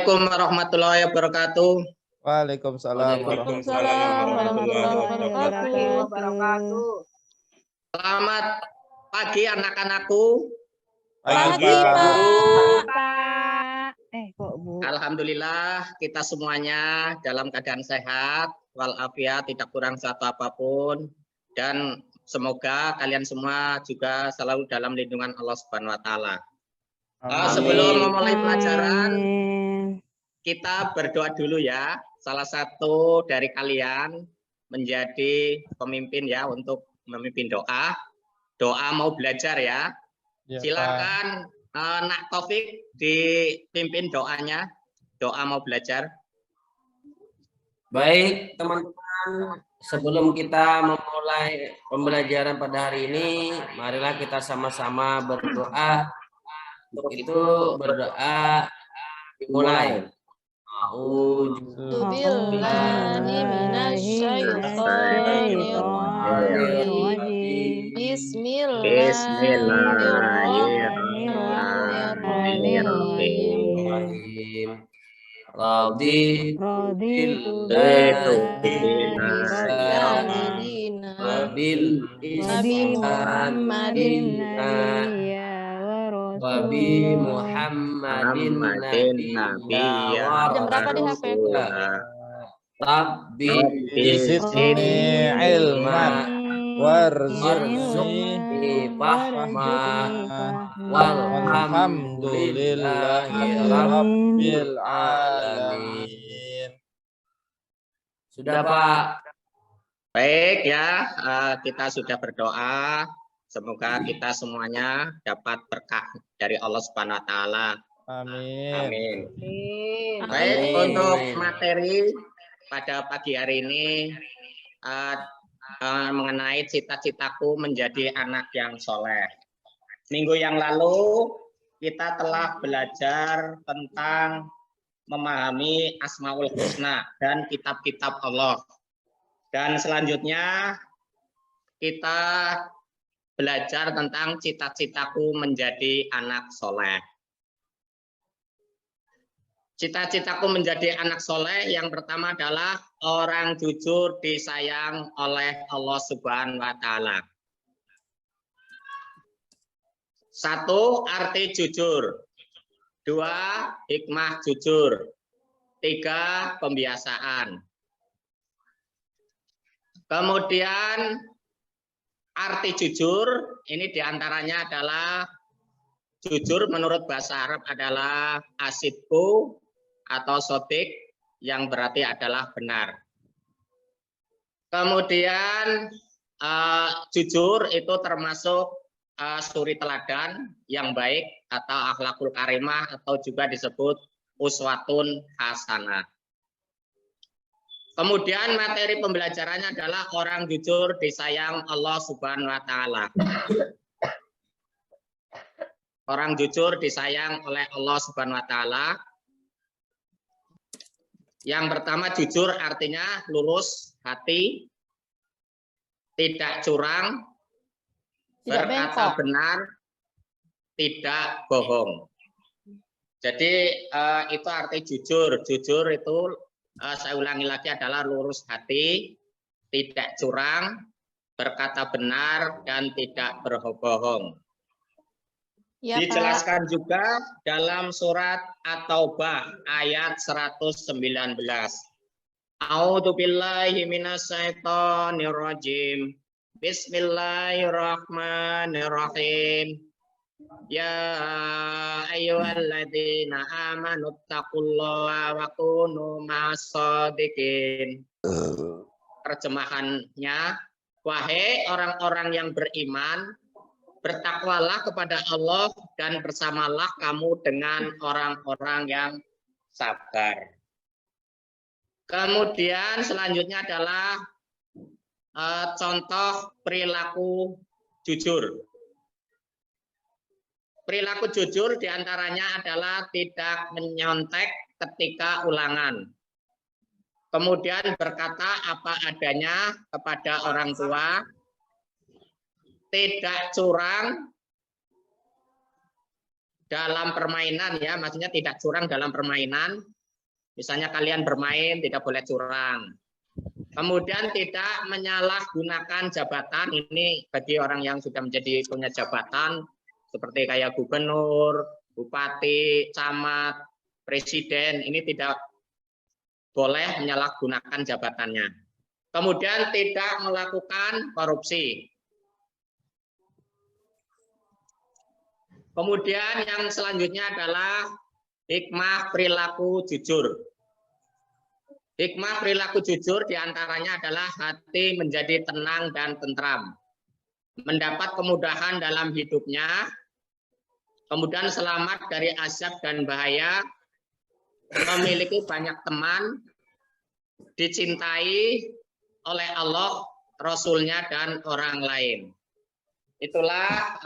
Assalamualaikum warahmatullahi wabarakatuh. Waalaikumsalam warahmatullahi wabarakatuh. Selamat pagi anak-anakku. Pagi, Pak. Kok Bu? Alhamdulillah kita semuanya dalam keadaan sehat, walafiat, tidak kurang satu apapun, dan semoga kalian semua juga selalu dalam lindungan Allah Subhanahu wa Ta'ala. Sebelum memulai pelajaran, kita berdoa dulu ya. Salah satu dari kalian menjadi pemimpin ya untuk memimpin doa. Doa mau belajar ya. Silakan Nak Taufik dipimpin doanya. Doa mau belajar. Baik teman-teman, sebelum kita memulai pembelajaran pada hari ini, marilah kita sama-sama berdoa. Untuk itu berdoa dimulai. Bismillahirrahmanirrahim. Wabi Muhammadin nabiyya Jam berapa di HP? Rabbi zidni ilman warzuqni fahma walhamdulillahi rabbil alamin. Sudah Pak? Baik ya, kita sudah berdoa. Semoga kita semuanya dapat berkah dari Allah Subhanahu wa Ta'ala. Amin. Baik, untuk materi pada pagi hari ini mengenai cita-citaku menjadi anak yang soleh. Minggu yang lalu kita telah belajar tentang memahami Asmaul Husna dan kitab-kitab Allah. Dan selanjutnya kita belajar tentang cita-citaku menjadi anak soleh. Cita-citaku menjadi anak soleh yang pertama adalah orang jujur disayang oleh Allah Subhanahu wa Ta'ala. 1. Arti jujur. 2. Hikmah jujur. 3. Pembiasaan. Kemudian arti jujur ini diantaranya adalah jujur menurut bahasa Arab adalah asidku atau sotik yang berarti adalah benar. Kemudian jujur itu termasuk suri teladan yang baik atau akhlakul karimah atau juga disebut uswatun hasanah. Kemudian materi pembelajarannya adalah orang jujur disayang Allah Subhanahu wa Ta'ala. Orang jujur disayang oleh Allah Subhanahu wa Ta'ala. Yang pertama jujur artinya lurus hati, tidak curang, berkata benar, tidak bohong. Jadi itu arti jujur. Jujur itu saya ulangi lagi adalah lurus hati, tidak curang, berkata benar, dan tidak berbohong. Ya, dijelaskan Pak. Juga dalam surat At-Taubah ayat 119. A'udzubillahi minasyaitonirrajim. Bismillahirrahmanirrahim. Ya ayyuhalladzina amanu taqullaha wa kunu ma'as-shadiqin. Terjemahannya, wahai orang-orang yang beriman, bertakwalah kepada Allah dan bersamalah kamu dengan orang-orang yang sabar. Kemudian selanjutnya adalah contoh perilaku jujur. Perilaku jujur diantaranya adalah tidak menyontek ketika ulangan. Kemudian berkata apa adanya kepada orang tua, tidak curang, dalam permainan ya, maksudnya tidak curang dalam permainan. Misalnya kalian bermain tidak boleh curang. Kemudian tidak menyalahgunakan jabatan, ini bagi orang yang sudah menjadi punya jabatan seperti kayak gubernur, bupati, camat, presiden, ini tidak boleh menyalahgunakan jabatannya. Kemudian tidak melakukan korupsi. Kemudian yang selanjutnya adalah hikmah perilaku jujur. Hikmah perilaku jujur diantaranya adalah hati menjadi tenang dan tentram, mendapat kemudahan dalam hidupnya, kemudian selamat dari azab dan bahaya, memiliki banyak teman, dicintai oleh Allah, Rasulnya, dan orang lain. Itulah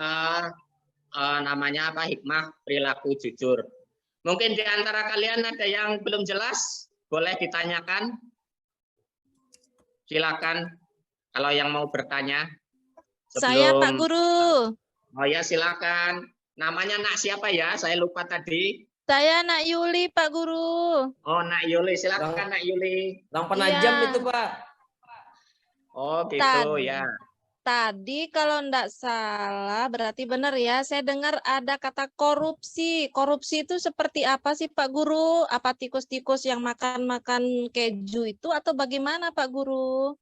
namanya apa, hikmah perilaku jujur. Mungkin di antara kalian ada yang belum jelas, boleh ditanyakan. Silakan kalau yang mau bertanya. Saya Pak Guru. Oh ya, silakan. Namanya Nak siapa ya? Saya lupa tadi. Saya Nak Yuli Pak Guru. Oh, Nak Yuli, silakan Nak Yuli. Yang penajam Iya. itu Pak. Oh gitu ya. Tadi kalau enggak salah berarti benar ya. Saya dengar ada kata korupsi. Korupsi itu seperti apa sih Pak Guru? Apa tikus-tikus yang makan-makan keju itu atau bagaimana Pak Guru?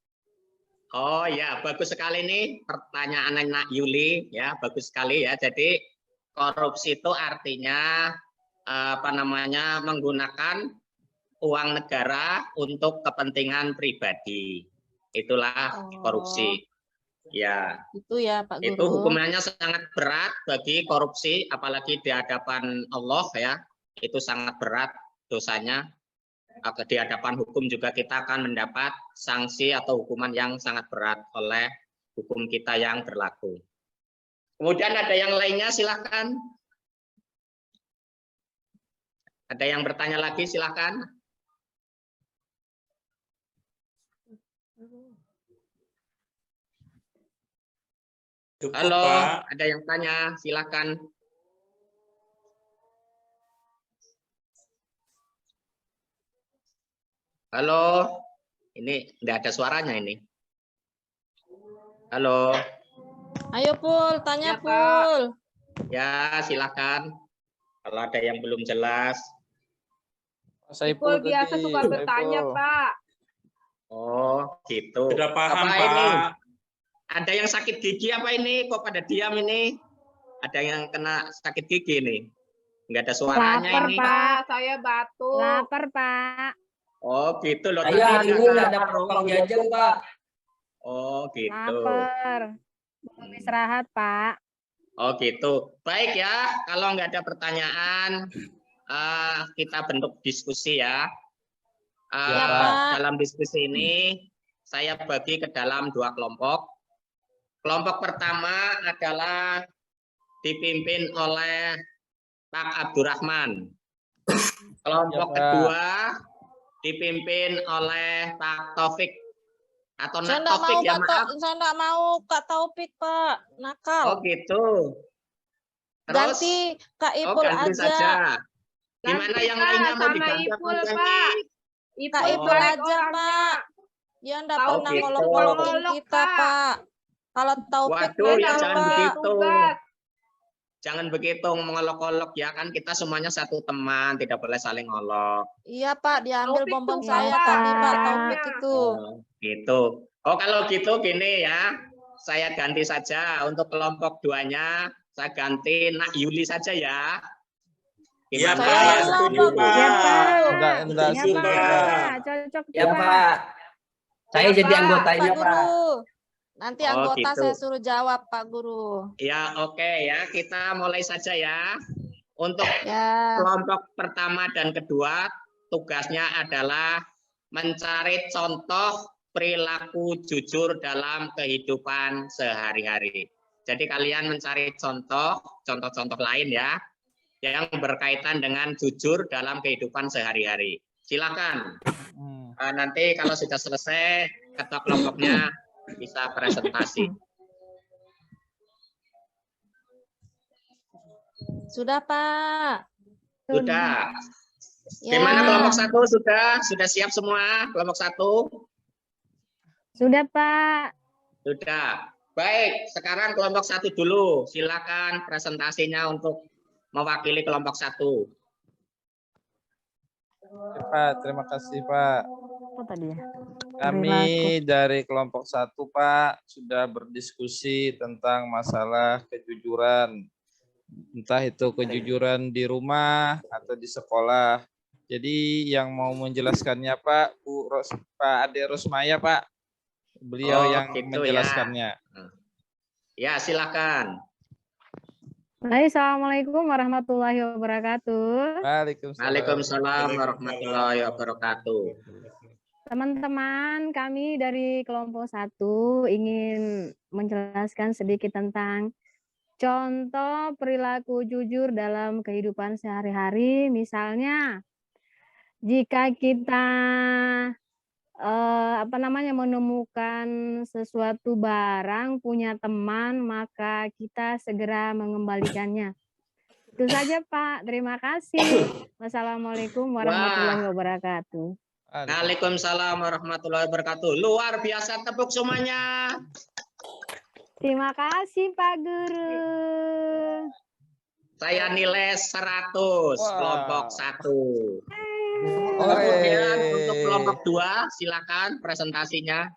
Oh ya, bagus sekali nih pertanyaan Nak Yuli ya, bagus sekali ya. Jadi korupsi itu artinya apa namanya, menggunakan uang negara untuk kepentingan pribadi. Itulah korupsi. Ya, itu ya Pak Guru. itu hukumannya sangat berat bagi korupsi, apalagi di hadapan Allah ya, itu sangat berat dosanya. Di hadapan hukum juga kita akan mendapat sanksi atau hukuman yang sangat berat oleh hukum kita yang berlaku. Kemudian ada yang lainnya, silakan. Ada yang bertanya lagi, silakan. Cukup, Halo, Pak. ada yang tanya, silakan. Halo, ini tidak ada suaranya ini. Halo. Ayo Pul, tanya Ya, Pak. Pul. Ya, silakan. Kalau ada yang belum jelas. Ipul biasa suka bertanya, Pak. Oh, gitu. Sudah paham, Apa Pak. ini? Ada yang sakit gigi apa ini? Kok pada diam ini? Ada yang kena sakit gigi nih? Enggak ada suaranya Lapar, ini. Pak. Saya batuk. Lapar Pak. Oh, gitu loh. Saya hari ini nggak ada lapar. penumpang jajan Pak. Oh, gitu. Lapar. Belum istirahat Pak. Oh, gitu. Baik ya, kalau nggak ada pertanyaan, kita bentuk diskusi ya. Ya, Pak. Dalam diskusi ini, saya bagi ke dalam dua kelompok. Kelompok pertama adalah dipimpin oleh Pak Abdurrahman. Kelompok kedua dipimpin oleh Pak Taufik. Atau Saya Nak enggak Taufik mau ya, Pak maaf. saya enggak mau Kak Taufik Pak. Nakal. Oh, gitu. Terus, Ganti Kak Ipul ganti aja. saja. Gimana Ganti, yang Pak, lainnya mau sama diganti? Ipul, apa Pak. ganti? Kak Ipul Ipul baik aja orangnya. Pak. Dia enggak Taufik pernah gitu. ngolok-ngolokin ngolok, kita Pak. Pak. Kalau Taufik Waduh, benar, ya jangan Pak. begitu. Tugas. Jangan begitu mengolok-olok ya, kan kita semuanya satu teman, tidak boleh saling ngolok. Iya Pak, diambil Taufik bonbon tugas, saya Pak. tadi Pak Taufik itu. Oh, gitu. Oh, kalau gitu gini ya, saya ganti saja untuk kelompok duanya, saya ganti Nak Yuli saja ya. Iya, Gimana? Pak. Saya Setuju, Pak. Pak. Ya, Enggak, Ya, setuju, Pak. Pak. Cocok Ya juga. Pak. Saya Ya, jadi Pak. anggotanya Pak Pak. Guru. Nanti Oh, anggota gitu. saya suruh jawab Pak Guru. Ya, oke ya, kita mulai saja ya. Untuk Ya. kelompok pertama dan kedua, tugasnya adalah mencari contoh perilaku jujur dalam kehidupan sehari-hari. Jadi kalian mencari contoh-contoh lain ya, yang berkaitan dengan jujur dalam kehidupan sehari-hari. Silakan. Nanti kalau sudah selesai, ketua kelompoknya bisa presentasi. Sudah, Pak. Sudah. Ya. Gimana kelompok 1 sudah? Sudah siap semua kelompok 1? Sudah, Pak. Sudah. Baik, sekarang kelompok 1 dulu. Silakan presentasinya untuk mewakili kelompok 1. Pak, terima kasih Pak. Apa tadi ya? Kami dari kelompok 1 Pak sudah berdiskusi tentang masalah kejujuran. Entah itu kejujuran di rumah atau di sekolah. Jadi yang mau menjelaskannya Pak, Pak Ade Rosmaya Pak. Beliau yang gitu menjelaskannya. Ya, silakan. Baik, Assalamualaikum warahmatullahi wabarakatuh. Waalaikumsalam warahmatullahi wabarakatuh. Teman-teman, kami dari kelompok 1 ingin menjelaskan sedikit tentang contoh perilaku jujur dalam kehidupan sehari-hari. Misalnya, jika kita menemukan sesuatu barang punya teman, maka kita segera mengembalikannya. Itu saja, Pak. Terima kasih. Wassalamualaikum warahmatullahi wabarakatuh. Waalaikumsalam warahmatullahi wabarakatuh. Luar biasa, tepuk semuanya. Terima kasih, Pak Guru. Saya nilai 100 kelompok 1. Kemudian Kemudian untuk kelompok 2, silakan presentasinya.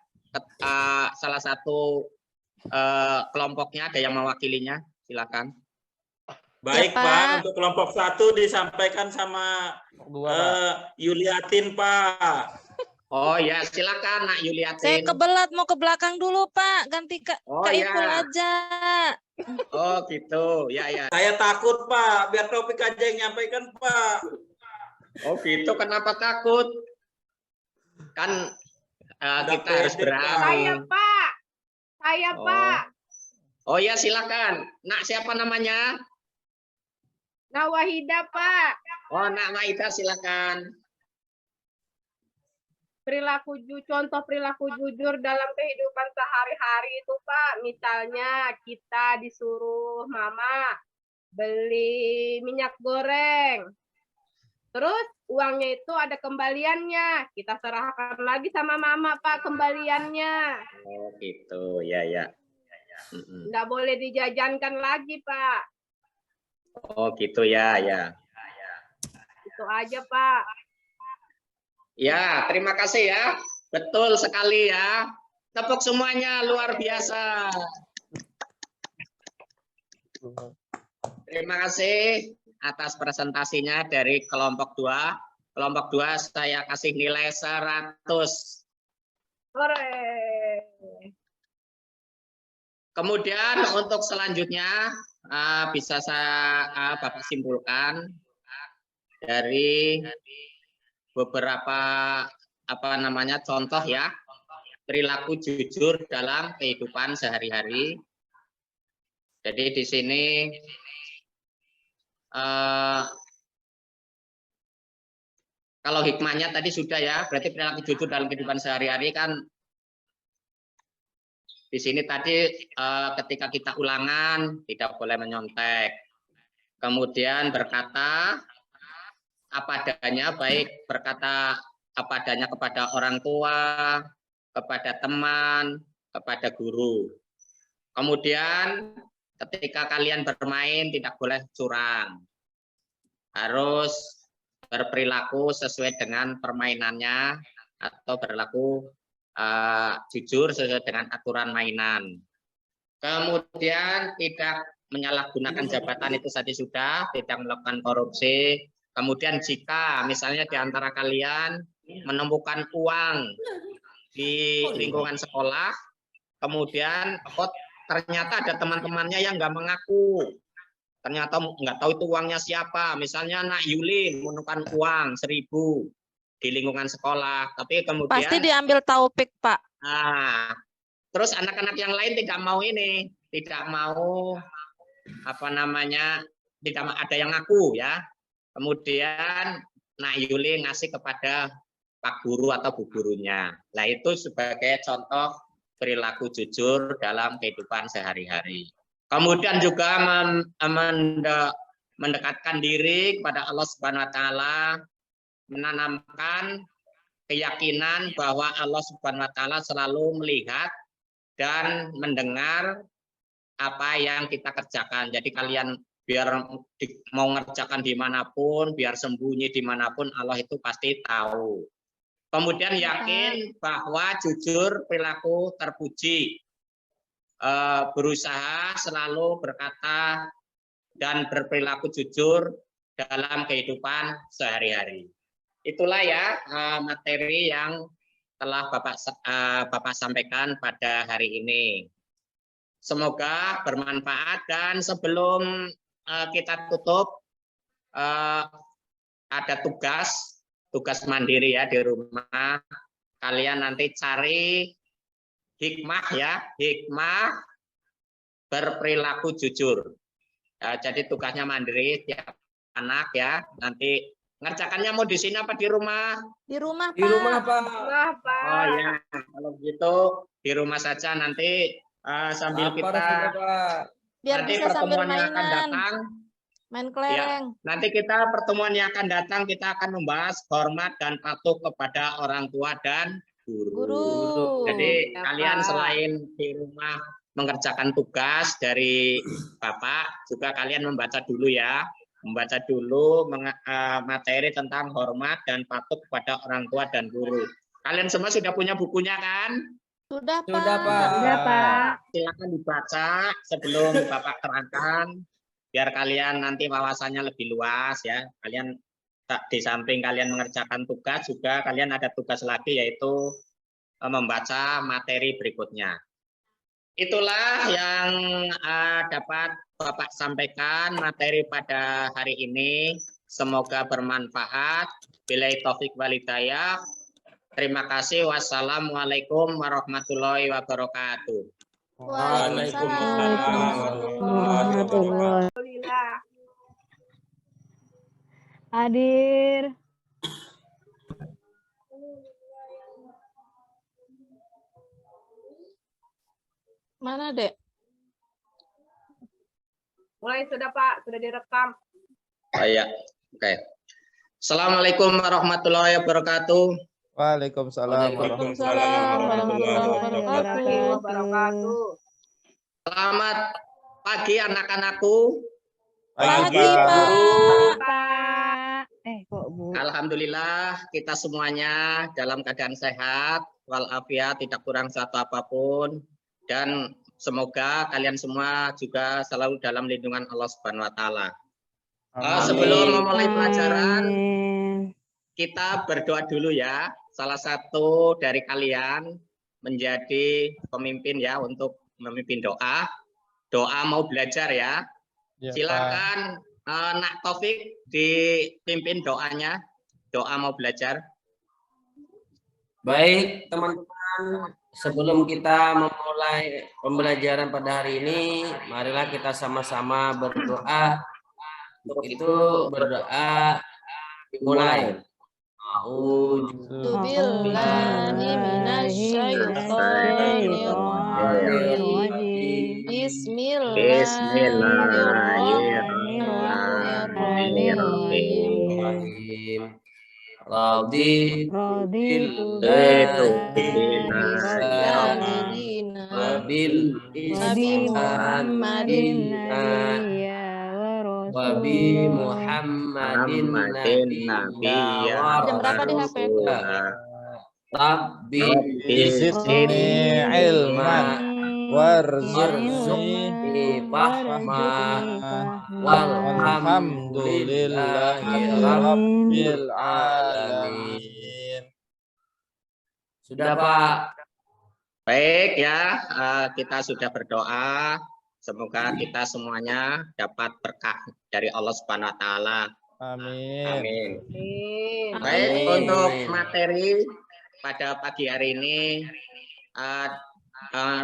Salah satu kelompoknya ada yang mewakilinya, silakan. Baik Ya, Pak. Pak. Untuk kelompok 1 disampaikan sama Yuliatin Pak. Oh ya, silakan Nak Yuliatin. Saya kebelat mau ke belakang dulu, Pak. Ganti ke Ipul aja. Oh gitu, ya. Saya takut Pak, biar Taufik aja yang nyampaikan Pak. Oh gitu, kenapa takut? Kan kita harus berani. Saya, Pak. Saya, Pak. Oh ya, silakan. Nak siapa namanya? Nawahida, Pak. Oh, Nak Maida, silakan. Contoh perilaku jujur dalam kehidupan sehari-hari itu, Pak. Misalnya kita disuruh mama beli minyak goreng. Terus uangnya itu ada kembaliannya. Kita serahkan lagi sama mama, Pak, kembaliannya. Oh gitu, ya. Nggak boleh dijajankan lagi, Pak. Oh gitu, ya. Itu aja, Pak. Ya, terima kasih ya. Betul sekali ya. Tepuk semuanya, luar biasa. Terima kasih atas presentasinya dari kelompok 2. Kelompok 2 saya kasih nilai 100. Hore. Kemudian untuk selanjutnya bisa saya Bapak simpulkan dari beberapa contoh ya perilaku jujur dalam kehidupan sehari-hari. Jadi di sini kalau hikmahnya tadi sudah ya, berarti perilaku jujur dalam kehidupan sehari-hari kan di sini tadi ketika kita ulangan tidak boleh menyontek. Kemudian berkata apa adanya, baik berkata apa adanya kepada orang tua, kepada teman, kepada guru. Kemudian ketika kalian bermain tidak boleh curang. Harus berperilaku sesuai dengan permainannya atau berlaku jujur sesuai dengan aturan mainan. Kemudian tidak menyalahgunakan jabatan, itu tadi sudah, tidak melakukan korupsi. Kemudian jika misalnya di antara kalian menemukan uang di lingkungan sekolah, kemudian ternyata ada teman-temannya yang nggak mengaku, ternyata nggak tahu itu uangnya siapa. Misalnya Nak Yuli menemukan uang 1.000 di lingkungan sekolah, tapi kemudian Pasti diambil Taufik, Pak. Terus anak-anak yang lain tidak mau tidak ada yang ngaku ya. Kemudian Nak Yuli ngasih kepada Pak Guru atau Bu Gurunya. Nah itu sebagai contoh perilaku jujur dalam kehidupan sehari-hari. Kemudian juga mendekatkan diri kepada Allah Subhanahu wa taala, menanamkan keyakinan bahwa Allah Subhanahu wa taala selalu melihat dan mendengar apa yang kita kerjakan. Jadi kalian biar mau ngerjakan dimanapun, biar sembunyi dimanapun, Allah itu pasti tahu. Kemudian yakin bahwa jujur perilaku terpuji, berusaha selalu berkata dan berperilaku jujur dalam kehidupan sehari-hari. Itulah ya materi yang telah Bapak sampaikan pada hari ini. Semoga bermanfaat, dan sebelum kita tutup, ada tugas mandiri ya di rumah. Kalian nanti cari hikmah ya, hikmah berperilaku jujur. Jadi tugasnya mandiri tiap anak ya. Nanti ngerjakannya mau di sini apa di rumah? Di rumah, Pak. Di rumah, Pak. Wah, Pak. Oh ya, kalau gitu di rumah saja nanti sambil Lapar kita sudah, Pak. Biar nanti bisa sambil pertemuan yang akan mainan, datang. main kelereng. Nanti kita pertemuan yang akan datang kita akan membahas hormat dan patuh kepada orang tua dan guru. Guru. Jadi Ya, kalian Pak. selain di rumah mengerjakan tugas dari Bapak, juga kalian membaca dulu ya. Membaca dulu materi tentang hormat dan patuh kepada orang tua dan guru. Kalian semua sudah punya bukunya kan? Sudah, Pak. Sudah, Pak. Sudah, Pak. Silakan dibaca sebelum Bapak terangkan, biar kalian nanti wawasannya lebih luas ya. Kalian di samping kalian mengerjakan tugas, juga kalian ada tugas lagi, yaitu membaca materi berikutnya. Itulah yang dapat Bapak sampaikan materi pada hari ini. Semoga bermanfaat. Billahi taufik wal hidayah. Terima kasih. Wassalamualaikum warahmatullahi wabarakatuh. Waalaikumsalam. Warahmatullahi. Alhamdulillah. Hadir. Mana, Dek? Mulai sudah, Pak. Sudah direkam. Oh ya, oke. Assalamualaikum warahmatullahi wabarakatuh. Waalaikumsalam Waalaikumsalam warahmatullahi wabarakatuh. Wabarakatuh. Selamat pagi anak-anakku. Pagi, Pak. Pak. Kok Bu? Alhamdulillah kita semuanya dalam keadaan sehat, walafiat, tidak kurang satu apapun, dan semoga kalian semua juga selalu dalam lindungan Allah Subhanahu wa taala. Sebelum memulai pelajaran, kita berdoa dulu ya. Salah satu dari kalian menjadi pemimpin ya, untuk memimpin doa. Doa mau belajar ya. Ya, Silakan Nak Taufik dipimpin doanya. Doa mau belajar. Baik, teman-teman. Sebelum kita memulai pembelajaran pada hari ini, marilah kita sama-sama berdoa. Untuk itu berdoa dimulai. Billahi minasyaitonirrajim. Bismillahirrahmanirrahim. Raditu Nabi Muhammadin Wabi Muhammadin Nabiyya. Jam berapa di HP? Rabbi zidni ilman warzuqni fahma walhamdulillahi rabbil alamin. Sudah, Pak. Baik ya, kita sudah berdoa. Semoga kita semuanya dapat berkah dari Allah Subhanahu wa taala. Amin. Amin. Amin. Baik, Amin. untuk materi pada pagi hari ini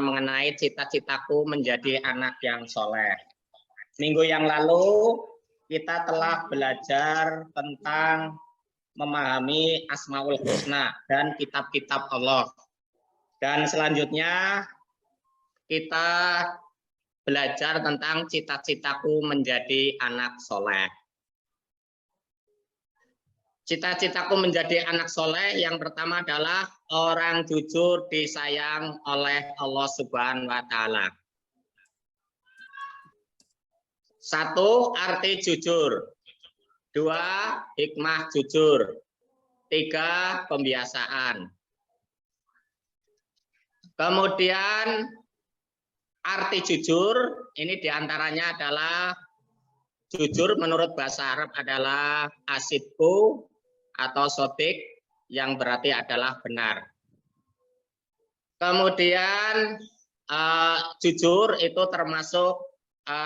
mengenai cita-citaku menjadi anak yang soleh. Minggu yang lalu kita telah belajar tentang memahami Asmaul Husna dan kitab-kitab Allah. Dan selanjutnya kita belajar tentang cita-citaku menjadi anak soleh. Cita-citaku menjadi anak soleh yang pertama adalah orang jujur disayang oleh Allah Subhanahu wa Ta'ala. 1. Arti jujur. 2. Hikmah jujur. 3. Pembiasaan. Kemudian arti jujur ini diantaranya adalah jujur menurut bahasa Arab adalah asidku atau sodik yang berarti adalah benar. Kemudian jujur itu termasuk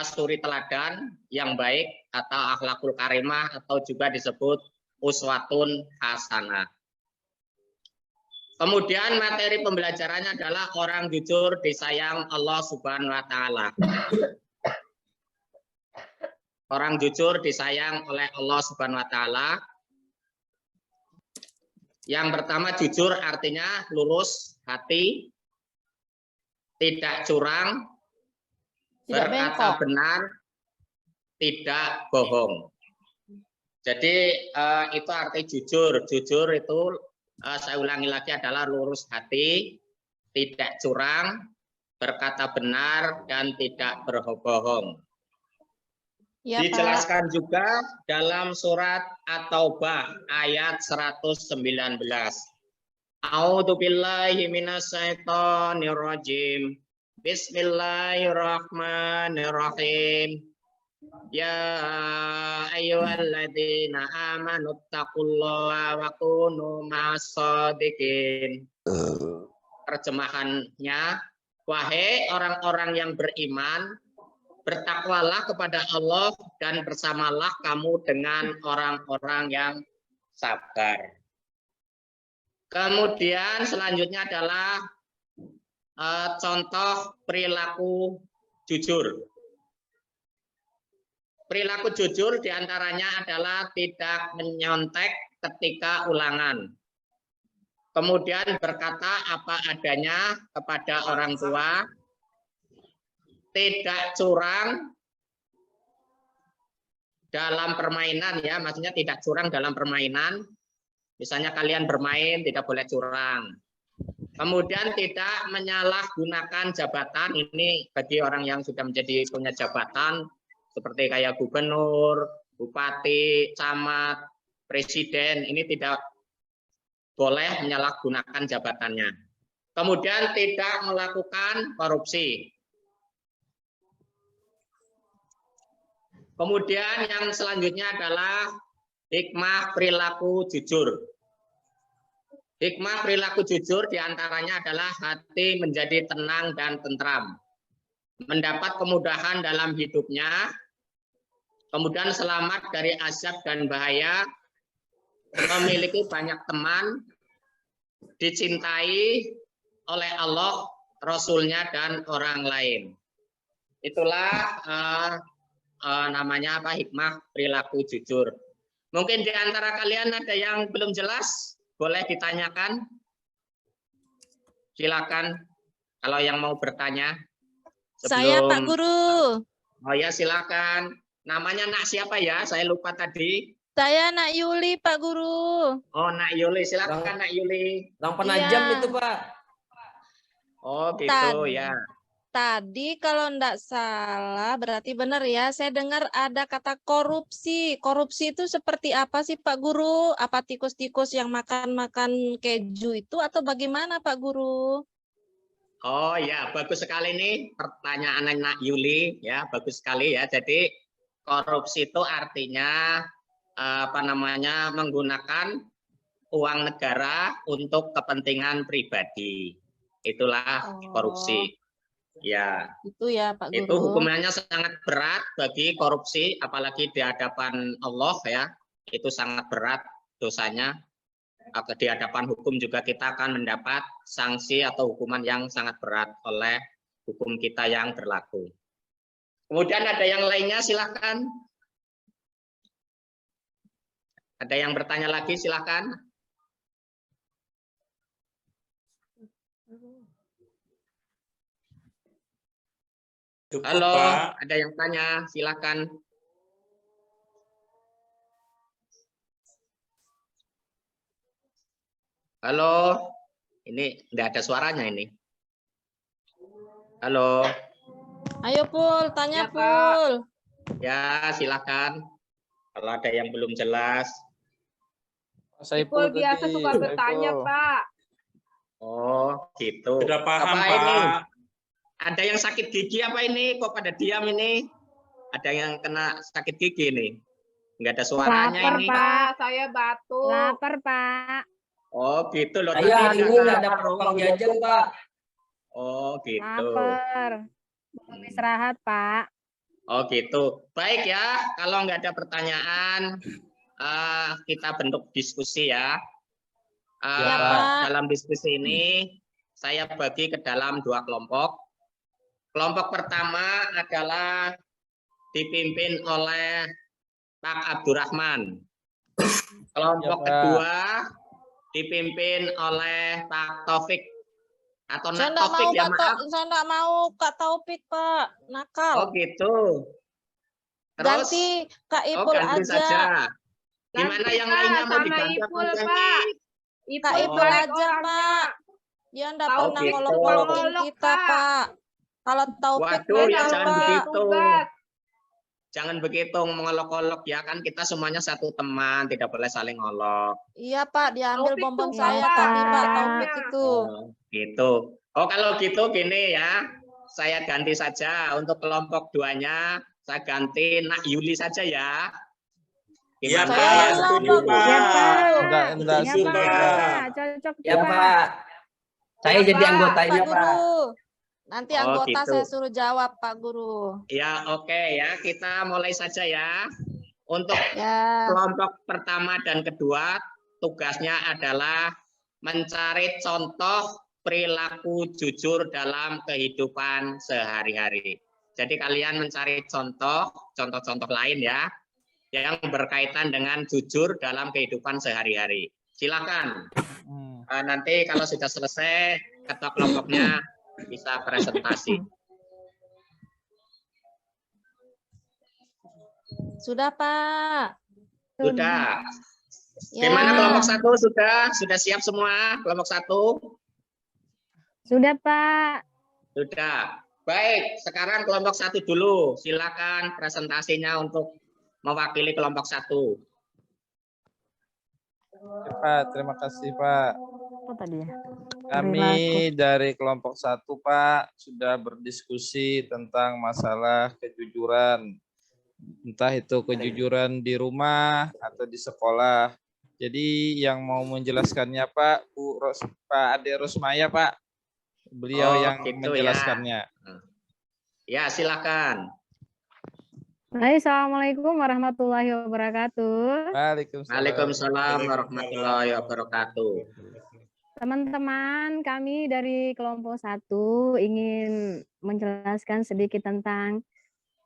suri teladan yang baik atau akhlakul karimah atau juga disebut uswatun hasanah. Kemudian materi pembelajarannya adalah orang jujur disayang Allah Subhanahu wa Ta'ala. Orang jujur disayang oleh Allah Subhanahu wa Ta'ala. Yang pertama jujur artinya lurus hati, tidak curang, berkata benar, tidak bohong. Jadi itu arti jujur. Jujur itu saya ulangi lagi adalah lurus hati, tidak curang, berkata benar, dan tidak berbohong. Ya, Dijelaskan juga dalam surat At-Taubah ayat 119. A'udzu billahi minasyaitonir rajim. Bismillahirrahmanirrahim. Ya ayyuhalladzina amanu taqullaha wa kunu ma'as-shadiqin. Terjemahannya, wahai orang-orang yang beriman, bertakwalah kepada Allah dan bersamalah kamu dengan orang-orang yang sabar. Kemudian selanjutnya adalah contoh perilaku jujur. Perilaku jujur diantaranya adalah tidak menyontek ketika ulangan. Kemudian berkata apa adanya kepada orang tua. Tidak curang dalam permainan ya, maksudnya tidak curang dalam permainan. Misalnya kalian bermain tidak boleh curang. Kemudian tidak menyalahgunakan jabatan, ini bagi orang yang sudah menjadi punya jabatan seperti kayak gubernur, bupati, camat, presiden, ini tidak boleh menyalahgunakan jabatannya. Kemudian tidak melakukan korupsi. Kemudian yang selanjutnya adalah hikmah perilaku jujur. Hikmah perilaku jujur diantaranya adalah hati menjadi tenang dan tentram. Mendapat kemudahan dalam hidupnya. Kemudian selamat dari azab dan bahaya. Memiliki banyak teman. Dicintai oleh Allah, Rasulnya, dan orang lain. Itulah namanya apa, hikmah perilaku jujur. Mungkin di antara kalian ada yang belum jelas, boleh ditanyakan. Silakan kalau yang mau bertanya. Saya Pak Guru. Oh ya, silakan. Namanya Nak siapa ya? Saya lupa tadi. Saya Nak Yuli Pak Guru. Oh, Nak Yuli, silakan Nak Yuli. Yang penajam Iya. itu Pak. Oh gitu ya. Tadi kalau enggak salah berarti benar ya, saya dengar ada kata korupsi. Korupsi itu seperti apa sih Pak Guru? Apa tikus-tikus yang makan-makan keju itu atau bagaimana Pak Guru? Oh ya, bagus sekali nih pertanyaan Nak Yuli ya, bagus sekali ya. Jadi korupsi itu artinya apa namanya, menggunakan uang negara untuk kepentingan pribadi. Itulah korupsi. Ya, itu ya Pak Guru. itu hukumannya sangat berat bagi korupsi, apalagi di hadapan Allah ya, itu sangat berat dosanya. Di hadapan hukum juga kita akan mendapat sanksi atau hukuman yang sangat berat oleh hukum kita yang berlaku. Kemudian ada yang lainnya, silakan. Ada yang bertanya lagi, silakan. Cukup, Halo, Pak. ada yang tanya? Silakan. Halo, ini enggak ada suaranya ini. Halo, Ayo Pul, tanya Ya, Pak. Pul. ya silakan. Kalau ada yang belum jelas. Ipul biasa tadi, suka bertanya, Saiful. Pak. Oh, gitu. Sudah paham, Apa Pak. ini? Ada yang sakit gigi apa ini? Kok pada diam ini? Ada yang kena sakit gigi nih? Enggak ada suaranya Lapar, ini. Pak. Pak, saya batuk. Lapar, Pak. Oh, gitu loh. Saya Tadi hari ini nggak dapat uang jajan, Pak. Oh, gitu. Lapar. Belum istirahat, Pak. Oh, gitu. Baik ya, kalau nggak ada pertanyaan, kita bentuk diskusi ya. Ya, Pak. Dalam diskusi ini, saya bagi ke dalam 2 kelompok. Kelompok pertama adalah dipimpin oleh Pak Abdurrahman. Kelompok Ya, Pak. kedua dipimpin oleh Pak Taufik. Atau Saya Nak enggak Taufik mau ya, Pak maaf. saya enggak mau Kak Taufik, Pak. Nakal. Oh, gitu. Terus, Ganti Kak Ipul ganti aja. saja. Gimana Ganti, yang Pak, lainnya mau sama diganti? Ipul, apa Pak. ganti? Kak Ipul Ipul baik aja, orangnya. Pak. Dia enggak Taufik pernah gitu. ngolok-ngolokin ngolok, kita, Pak. Pak. Kalau Taufik Waduh, ya nakal, jangan Pak. begitu. Tugas. Jangan begitu mengolok-olok ya, kan kita semuanya satu teman, tidak boleh saling ngolok. Iya, Pak, diambil Taufik bonbon tugas, saya Pak. tadi, Pak, Taufik itu. Oh, gitu. Oh, kalau gitu gini ya. Saya ganti saja untuk kelompok 2-nya, saya ganti Nak Yuli saja ya. Iya, Gimana? Saya Pak. yang Setuju, ngomong, Pak. Ya, Pak. Enggak, Ya, Setuju, Pak. Pak. Cocok, Ya, Pak. Pak. Saya Ya, jadi Pak. anggotanya, Pak Pak. Guru. Nanti Oh, anggota gitu. saya suruh jawab, Pak Guru. Ya, oke ya. Kita mulai saja ya. Untuk Ya. kelompok pertama dan kedua, tugasnya adalah mencari contoh perilaku jujur dalam kehidupan sehari-hari. Jadi kalian mencari contoh-contoh lain ya, yang berkaitan dengan jujur dalam kehidupan sehari-hari. Silakan. Nanti kalau sudah selesai, ketua kelompoknya bisa presentasi. Sudah, Pak. Sudah. Ya. Gimana kelompok 1 sudah siap semua? Kelompok 1? Sudah, Pak. Sudah. Baik, sekarang kelompok 1 dulu. Silakan presentasinya untuk mewakili kelompok 1. Pak, terima kasih, Pak. Apa tadi ya? Kami dari kelompok 1, Pak, sudah berdiskusi tentang masalah kejujuran. Entah itu kejujuran di rumah atau di sekolah. Jadi yang mau menjelaskannya Pak Ade Rosmaya, Pak. Beliau yang gitu menjelaskannya. Ya, silakan. Hai, Assalamualaikum warahmatullahi wabarakatuh. Waalaikumsalam warahmatullahi wabarakatuh. Teman-teman, kami dari kelompok 1 ingin menjelaskan sedikit tentang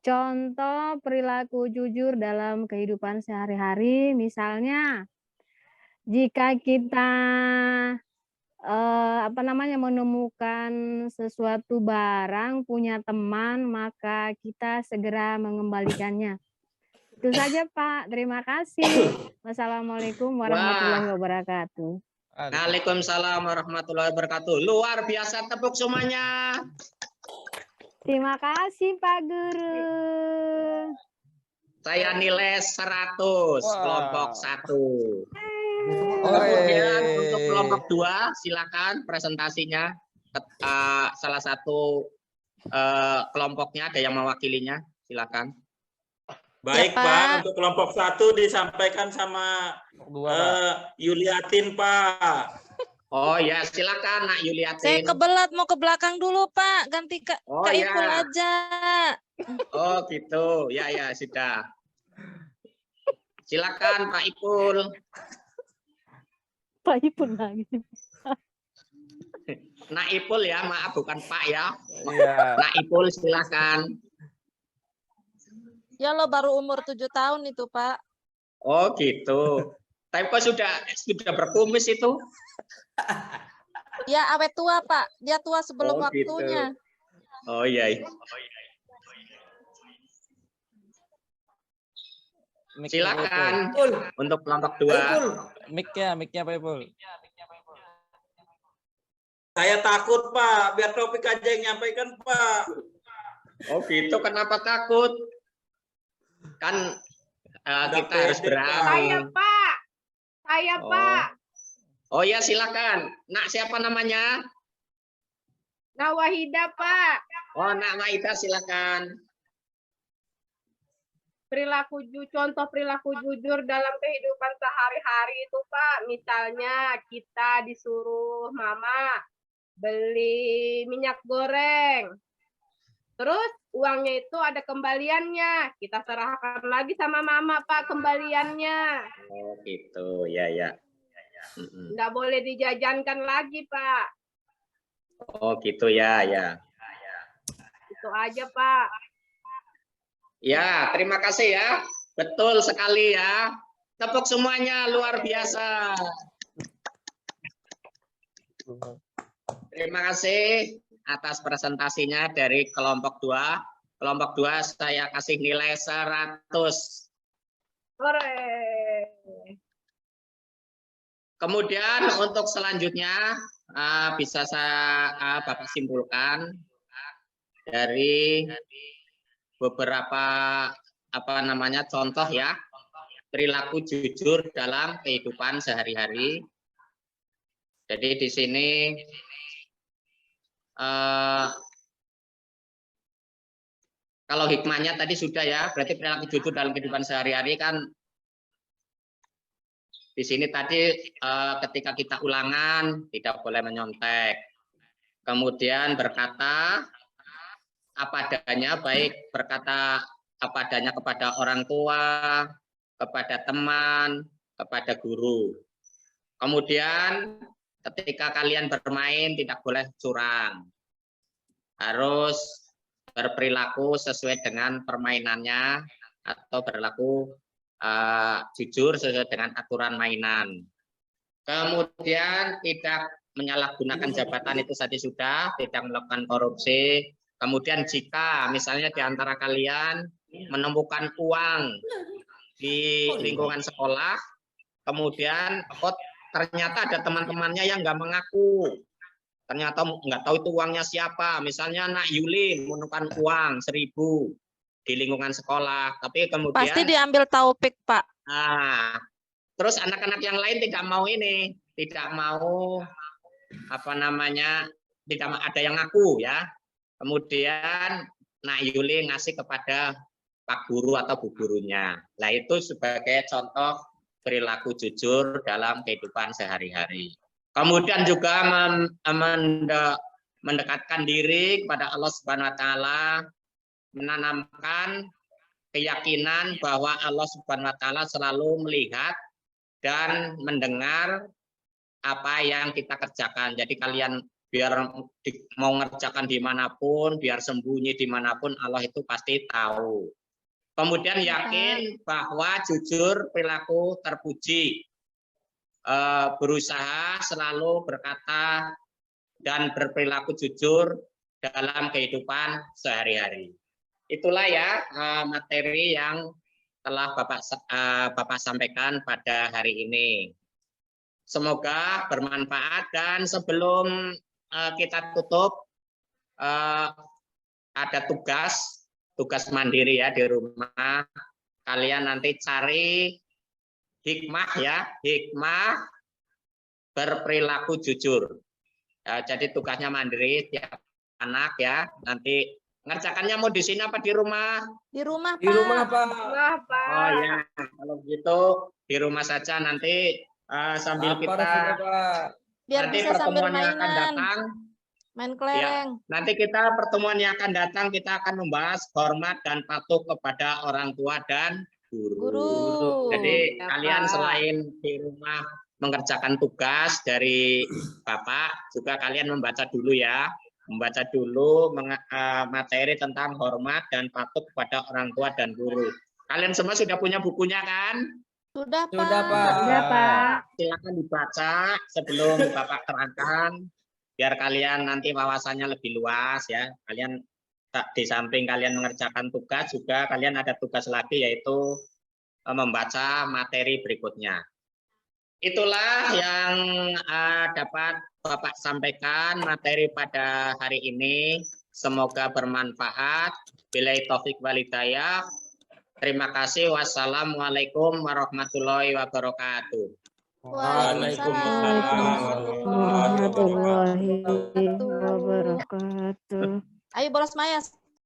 contoh perilaku jujur dalam kehidupan sehari-hari. Misalnya, jika kita menemukan sesuatu barang, punya teman, maka kita segera mengembalikannya. Itu saja, Pak. Terima kasih. Wassalamualaikum warahmatullahi wabarakatuh. Waalaikumsalam warahmatullahi wabarakatuh. Luar biasa, tepuk semuanya. Terima kasih, Pak Guru. Saya nilai 100 kelompok 1. Kemudian Kemudian untuk kelompok 2, silakan presentasinya. Salah satu kelompoknya ada yang mewakilinya, silakan. Baik, Ya, Pak. Pak. Untuk kelompok 1 disampaikan sama Yuliatin, Pak. Oh ya, silakan Nak Saya Yuliatin. kebelat mau ke belakang dulu, Pak. Ganti Kak Ipul ya. aja. Oh gitu, ya sudah. Silakan Pak Ipul. Pak Ipul lagi. Nak Ipul ya, maaf bukan Pak ya. Iya. Nak Ipul silakan. Ya lo baru umur 7 tahun itu, Pak. Oh gitu. Tapi kok sudah berkumis itu? Ya awet tua, Pak. Dia tua sebelum Oh, gitu. waktunya. Oh iya. Mic-nya Pak Ipul. Silakan Ipul, untuk kelompok Pak 2. Ipul. Mic-nya Pak Ipul. Saya takut Pak, biar Taufik aja yang nyampaikan Pak. Oh gitu, kenapa takut? Kan kita harus pede, Pak. berani. Saya Pak. Saya Oh. Pak. Oh ya, silakan. Nak siapa namanya? Nawahida Pak. Oh, Nak Maida, silakan. Contoh perilaku jujur dalam kehidupan sehari-hari itu Pak. Misalnya kita disuruh mama beli minyak goreng. Terus uangnya itu ada kembaliannya. Kita serahkan lagi sama mama Pak kembaliannya. Oh gitu, ya ya. Nggak boleh dijajankan lagi Pak. Oh gitu ya ya. Itu aja Pak. Ya, terima kasih ya. Betul sekali ya. Tepuk semuanya, luar biasa. Terima kasih atas presentasinya dari kelompok 2. Kelompok 2 saya kasih nilai 100. Hore. Kemudian untuk selanjutnya bisa saya Bapak simpulkan dari beberapa contoh ya perilaku jujur dalam kehidupan sehari-hari. Jadi di sini kalau hikmahnya tadi sudah ya, berarti perilaku jujur dalam kehidupan sehari-hari kan di sini tadi ketika kita ulangan tidak boleh menyontek. Kemudian berkata apa adanya, baik berkata apa adanya kepada orang tua, kepada teman, kepada guru. Kemudian ketika kalian bermain tidak boleh curang. Harus berperilaku sesuai dengan permainannya atau berlaku jujur sesuai dengan aturan mainan. Kemudian tidak menyalahgunakan jabatan itu tadi sudah, tidak melakukan korupsi. Kemudian jika misalnya di antara kalian menemukan uang di lingkungan sekolah, kemudian ternyata ada teman-temannya yang nggak mengaku, ternyata nggak tahu itu uangnya siapa. Misalnya Nak Yuli menemukan uang 1.000 di lingkungan sekolah, tapi kemudian Pasti diambil Taufik, Pak. Terus anak-anak yang lain tidak mau tidak mau tidak ada yang ngaku ya. Kemudian Nak Yuli ngasih kepada Pak Guru atau Bu Gurunya. Nah itu sebagai contoh perilaku jujur dalam kehidupan sehari-hari. Kemudian juga mendekatkan diri kepada Allah Subhanahu Wa Taala, menanamkan keyakinan bahwa Allah Subhanahu Wa Taala selalu melihat dan mendengar apa yang kita kerjakan. Jadi kalian biar mau ngerjakan dimanapun, biar sembunyi dimanapun, Allah itu pasti tahu. Kemudian yakin bahwa jujur perilaku terpuji, berusaha selalu berkata dan berperilaku jujur dalam kehidupan sehari-hari. Itulah ya materi yang telah Bapak sampaikan pada hari ini. Semoga bermanfaat, dan sebelum kita tutup ada tugas mandiri ya di rumah. Kalian nanti cari hikmah ya, hikmah berperilaku jujur. Jadi tugasnya mandiri tiap anak ya. Nanti ngerjakannya mau di sini apa di rumah? Di rumah, Pak. Di rumah, Pak. Oh ya, kalau gitu di rumah saja nanti sambil Lapar kita sudah, Pak. Biar nanti bisa sambil pertemuan yang akan mainan. datang. Main Ya, kelereng. nanti kita pertemuan yang akan datang kita akan membahas hormat dan patuh kepada orang tua dan guru. Guru. Jadi Ya, kalian Pak. selain di rumah mengerjakan tugas dari Bapak, juga kalian membaca dulu ya. Membaca dulu materi tentang hormat dan patuh kepada orang tua dan guru. Kalian semua sudah punya bukunya kan? Sudah, Pak. Sudah, Pak. Sudah, Pak. Silakan dibaca sebelum Bapak terangkan, biar kalian nanti wawasannya lebih luas ya. Kalian di samping kalian mengerjakan tugas, juga kalian ada tugas lagi, yaitu membaca materi berikutnya. Itulah yang dapat Bapak sampaikan materi pada hari ini. Semoga bermanfaat. Billahi taufik wal hidayah. Terima kasih. Wassalamualaikum warahmatullahi wabarakatuh. Waalaikumsalam Warahmatullahi wabarakatuh. Ayo bolos mayas.